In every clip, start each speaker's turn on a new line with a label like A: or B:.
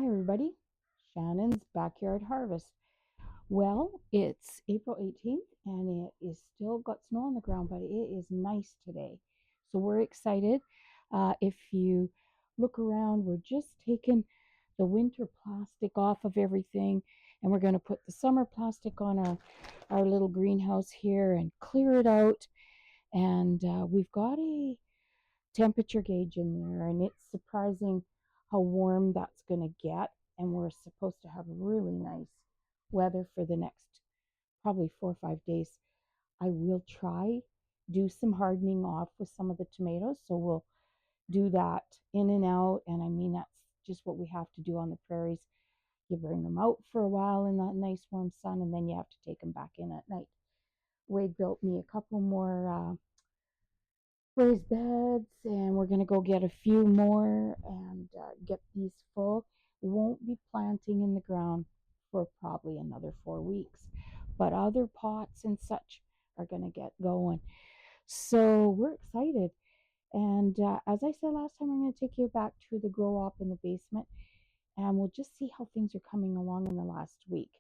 A: Hi, everybody. Shannon's Backyard Harvest. Well, it's April 18th and it is still got snow on the ground, but it is nice today. So we're excited. If you look around, we're just taking the winter plastic off of everything and we're going to put the summer plastic on our little greenhouse here and clear it out. And we've got a temperature gauge in there, and it's surprising how warm that's going to get. And we're supposed to have really nice weather for the next probably 4 or 5 days. I will try do some hardening off with some of the tomatoes, so we'll do that in and out. And I mean, that's just what we have to do on the prairies. You bring them out for a while in that nice warm sun, and then you have to take them back in at night. Wade built me a couple more raised beds, and we're going to go get a few more and get these full. Won't be planting in the ground for probably another 4 weeks, but other pots and such are going to get going. So we're excited. And as I said last time, I'm going to take you back to the grow up in the basement, and we'll just see how things are coming along in the last week.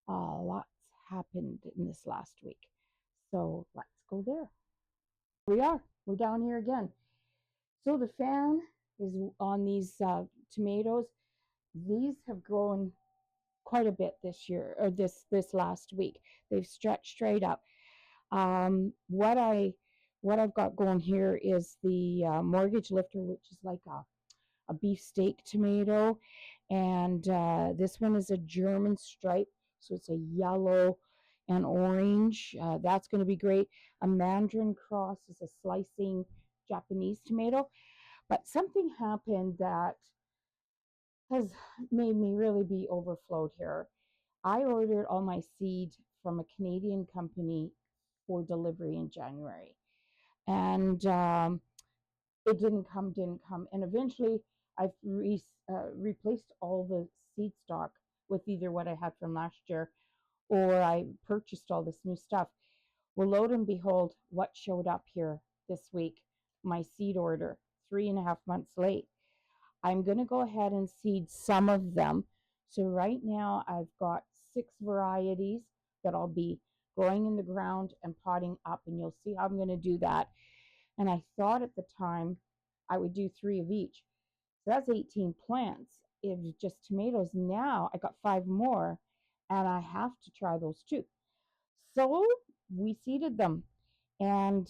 A: Lots happened in this last week. So let's go there. We are. We're down here again. So the fan is on these tomatoes. These have grown quite a bit this year, or this last week. They've stretched straight up. What I've got going here is the mortgage lifter, which is like a beefsteak tomato, and this one is a German stripe, so it's a yellow and orange. That's going to be great. A Mandarin cross is a slicing Japanese tomato. But something happened that has made me really be overflowed here. I ordered all my seed from a Canadian company for delivery in January, and it didn't come. And eventually, I've replaced all the seed stock with either what I had from last year or I purchased all this new stuff. Well, lo and behold, what showed up here this week? My seed order, 3.5 months late. I'm going to go ahead and seed some of them. So right now I've got 6 varieties that I'll be growing in the ground and potting up, and you'll see how I'm going to do that. And I thought at the time I would do 3 of each. So that's 18 plants. If just tomatoes, now I got 5 more and I have to try those too. So we seeded them. And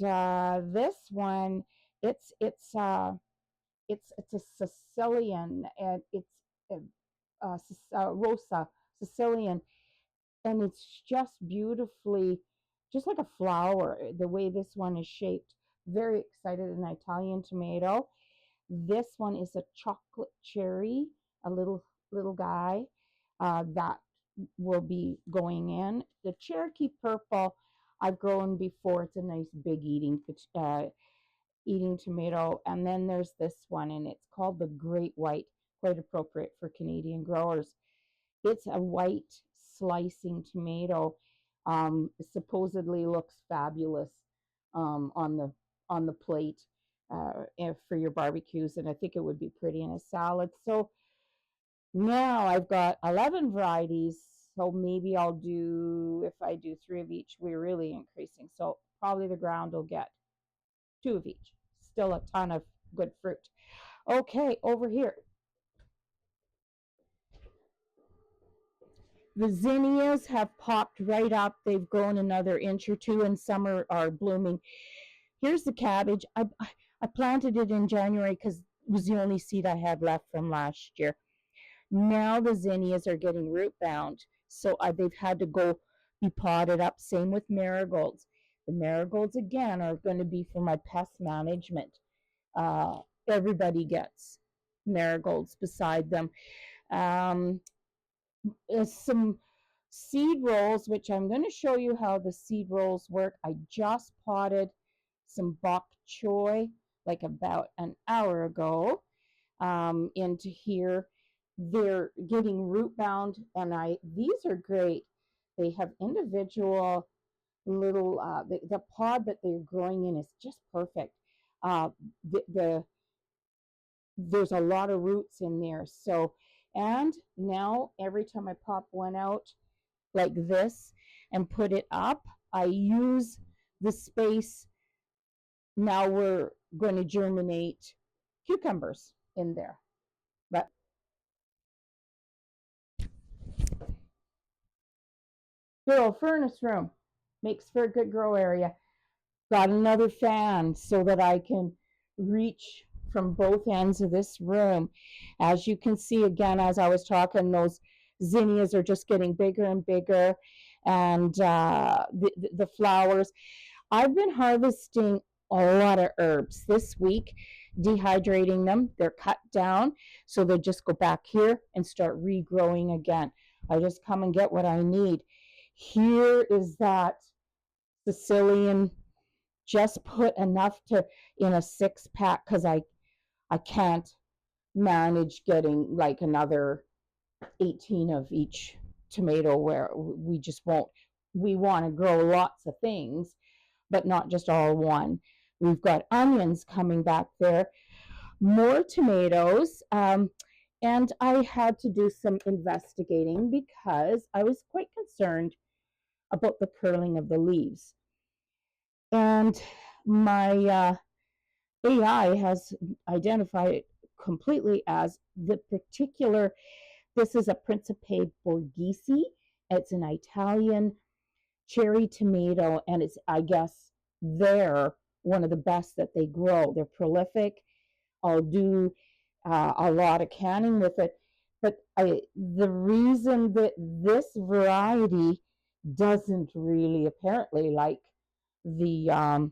A: this one, it's it's uh, it's a Sicilian, and it's Rosa Sicilian, and it's just beautifully, just like a flower. The way this one is shaped, very excited. An Italian tomato. This one is a chocolate cherry, a little guy that will be going in. The Cherokee purple I've grown before. It's a nice big eating tomato. And then there's this one, and it's called the Great White, quite appropriate for Canadian growers. It's a white slicing tomato. Supposedly looks fabulous on the plate for your barbecues, and I think it would be pretty in a salad. So now I've got 11 varieties. So maybe I'll do, if I do 3 of each, we're really increasing. So probably the ground will get 2 of each. Still a ton of good fruit. Okay, over here. The zinnias have popped right up. They've grown another inch or two, and some are blooming. Here's the cabbage. I planted it in January because it was the only seed I had left from last year. Now the zinnias are getting root bound, so they've had to go be potted up. Same with marigolds. The marigolds, again, are going to be for my pest management. Uh, Everybody gets marigolds beside them. Um, some seed rolls, which I'm going to show you how the seed rolls work. I just potted some bok choy like about an hour ago into here. They're getting root bound, and these are great. They have individual little the pod that they're growing in is just perfect. Uh, the there's a lot of roots in there, so And now every time I pop one out like this and put it up, I use the space. Now we're going to germinate cucumbers in there. But good old furnace room makes for a good grow area. Got another fan so that I can reach from both ends of this room. As you can see, again, as I was talking, those zinnias are just getting bigger and bigger, and the flowers. I've been harvesting a lot of herbs this week, dehydrating them. They're cut down, so they just go back here and start regrowing again. I just come and get what I need. Here is that Sicilian, just put enough to in a 6-pack because I can't manage getting like another 18 of each tomato, where we just won't. We want to grow lots of things, but not just all one. We've got onions coming back there, more tomatoes, and I had to do some investigating because I was quite concerned about the curling of the leaves. And my AI has identified it completely as the particular. This is a Principe Borghese. It's an Italian cherry tomato, and it's, I guess, they're one of the best that they grow. They're prolific. I'll do a lot of canning with it. But the reason that this variety doesn't really apparently like the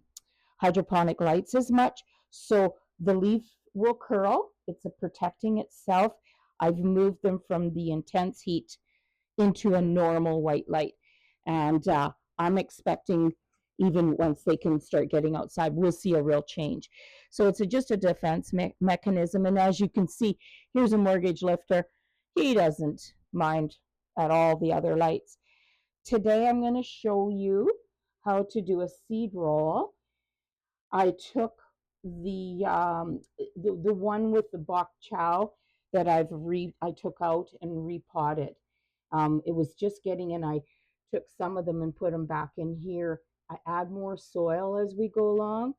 A: hydroponic lights as much, so the leaf will curl. It's a protecting itself. I've moved them from the intense heat into a normal white light. And I'm expecting, even once they can start getting outside, we'll see a real change. So it's just a defense mechanism. And as you can see, here's a mortgage lifter. He doesn't mind at all the other lights. Today I'm going to show you how to do a seed roll. I took the one with the bok chow that I took out and repotted. It was just getting in. I took some of them and put them back in here. I add more soil as we go along.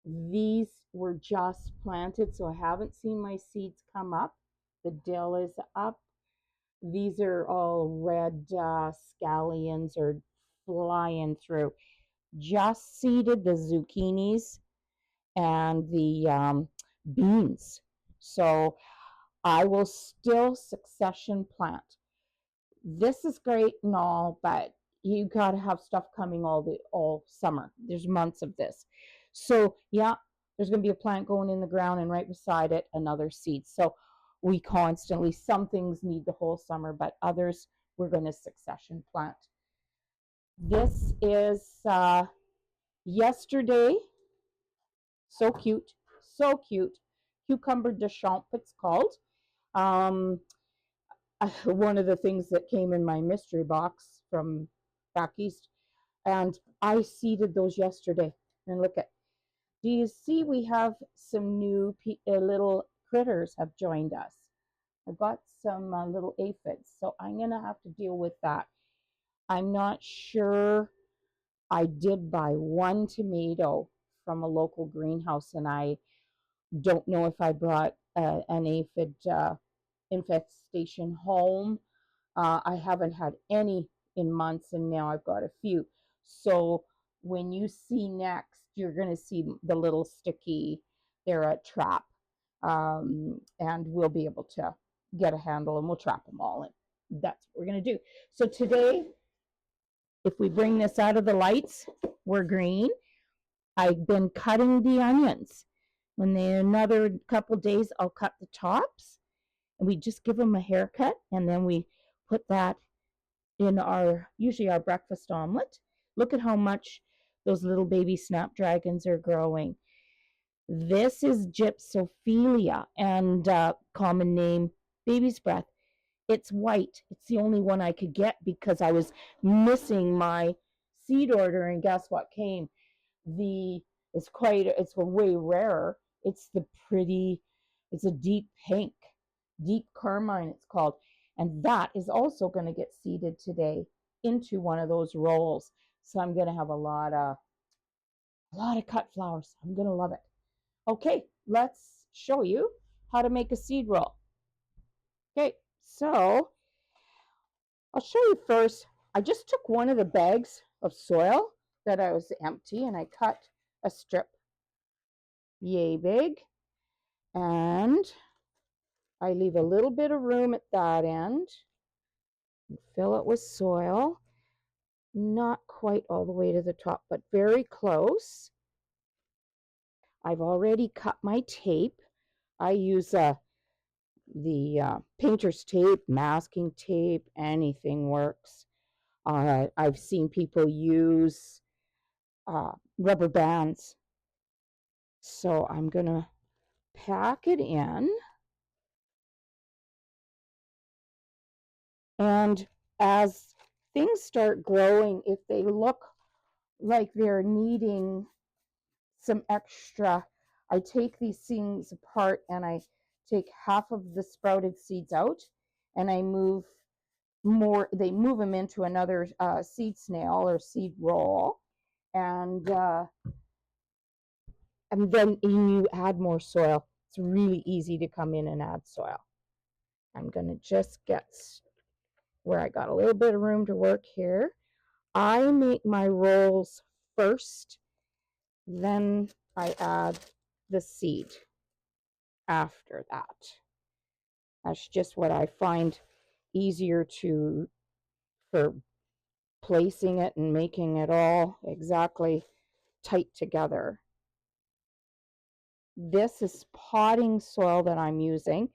A: These were just planted, so I haven't seen my seeds come up. The dill is up. These are all red scallions are flying through. Just seeded the zucchinis and the beans. So I will still succession plant. This is great and all, but you got to have stuff coming all summer. There's months of this. So yeah, there's going to be a plant going in the ground, and right beside it another seed. So we constantly, some things need the whole summer, but others we're going to succession plant. This is yesterday. So cute, so cute. Cucumber de champ, it's called. Um, one of the things that came in my mystery box from back east, and I seeded those yesterday. And look at, do you see we have some new little critters have joined us? I've got some little aphids, so I'm gonna have to deal with that. I'm not sure. I did buy one tomato from a local greenhouse, and I don't know if I brought an aphid infestation home. I haven't had any in months, and now I've got a few. So when you see next, you're going to see the little sticky, they're a trap. And we'll be able to get a handle, and we'll trap them all. And that's what we're going to do. So today, if we bring this out of the lights, we're green. I've been cutting the onions. When they another couple days, I'll cut the tops, and we just give them a haircut, and then we put that in usually our breakfast omelet. Look at how much those little baby snapdragons are growing. This is Gypsophilia, and common name baby's breath. It's white. It's the only one I could get because I was missing my seed order, and guess what came? It's way rarer. It's the pretty, it's a deep pink. Deep carmine it's called. And that is also going to get seeded today into one of those rolls. So I'm going to have a lot of cut flowers. I'm going to love it. Okay, let's show you how to make a seed roll. Okay, so I'll show you first. I just took one of the bags of soil that I was empty and I cut a strip yay big, and I leave a little bit of room at that end. Fill it with soil. Not quite all the way to the top, but very close. I've already cut my tape. I use the painter's tape, masking tape, anything works. I've seen people use rubber bands. So I'm going to pack it in. And as things start growing, if they look like they're needing some extra, I take these things apart and I take half of the sprouted seeds out and I move more, they move them into another seed snail or seed roll. And then you add more soil. It's really easy to come in and add soil. I'm going to just get where I got a little bit of room to work here. I make my rolls first, then I add the seed after that. That's just what I find easier for placing it and making it all exactly tight together. This is potting soil that I'm using.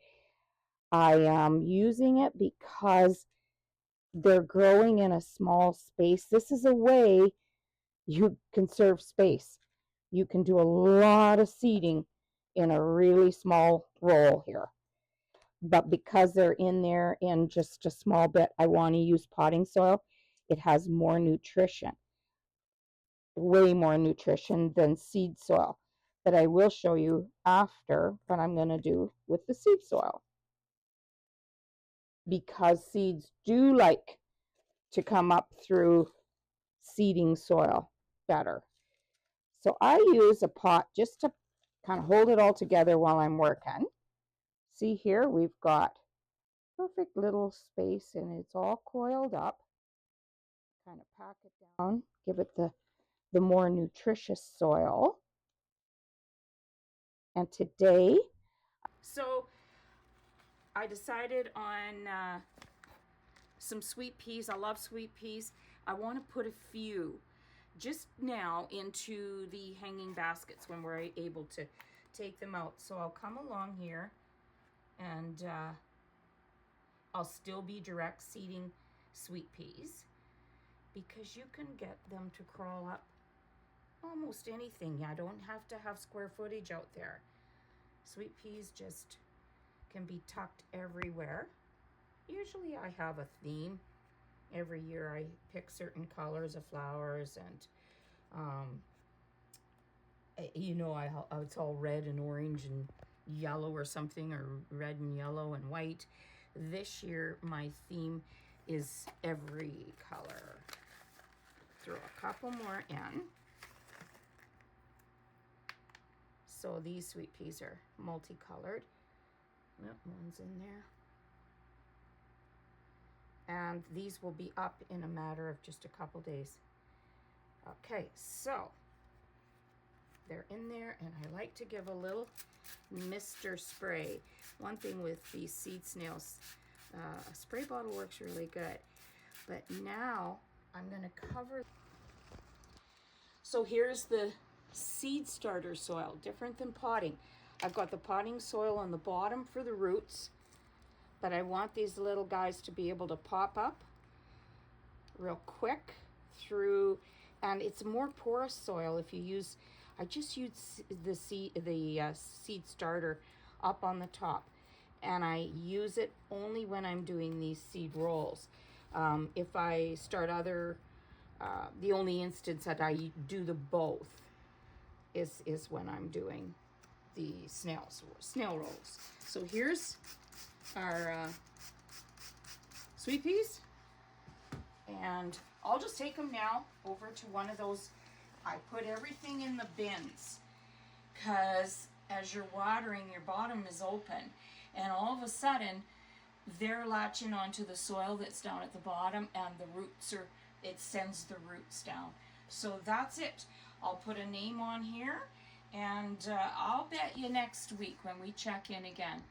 A: I am using it because they're growing in a small space. This is a way you conserve space. You can do a lot of seeding in a really small roll here. But because they're in there in just a small bit, I want to use potting soil. It has more nutrition, way more nutrition than seed soil. That I will show you after what I'm going to do with the seed soil. Because seeds do like to come up through seeding soil better. So I use a pot just to kind of hold it all together while I'm working. See here, we've got perfect little space and it's all coiled up. Kind of pack it down, give it the more nutritious soil. And today, so I decided on some sweet peas. I love sweet peas. I want to put a few just now into the hanging baskets when we're able to take them out. So I'll come along here and I'll still be direct seeding sweet peas because you can get them to crawl up almost anything. I don't have to have square footage out there. Sweet peas just can be tucked everywhere. Usually I have a theme. Every year I pick certain colors of flowers and it's all red and orange and yellow or something, or red and yellow and white. This year my theme is every color. Throw a couple more in. So these sweet peas are multicolored. Yep, one's in there. And these will be up in a matter of just a couple days. Okay, so they're in there, and I like to give a little mister spray. One thing with these seed snails, a spray bottle works really good. But now I'm going to cover. So here's the seed starter soil, different than potting. I've got the potting soil on the bottom for the roots, but I want these little guys to be able to pop up real quick through, and it's more porous soil if you use. I just use the seed starter up on the top, and I use it only when I'm doing these seed rolls. If I start the only instance that I do the both is when I'm doing the snail rolls. So here's our sweet peas. And I'll just take them now over to one of those. I put everything in the bins because as you're watering, your bottom is open, and all of a sudden they're latching onto the soil that's down at the bottom, and the roots are, it sends the roots down. So that's it. I'll put a name on here, and I'll bet you next week when we check in again,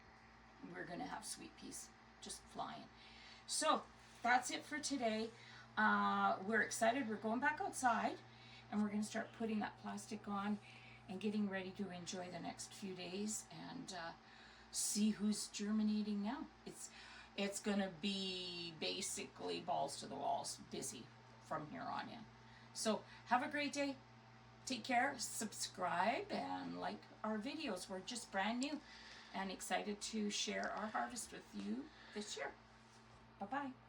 A: we're gonna have sweet peas just flying. So that's it for today. We're excited. We're going back outside, and we're going to start putting that plastic on and getting ready to enjoy the next few days and see who's germinating now. It's going to be basically balls to the walls, busy from here on in. So have a great day. Take care. Subscribe and like our videos. We're just brand new and excited to share our harvest with you this year. Bye-bye.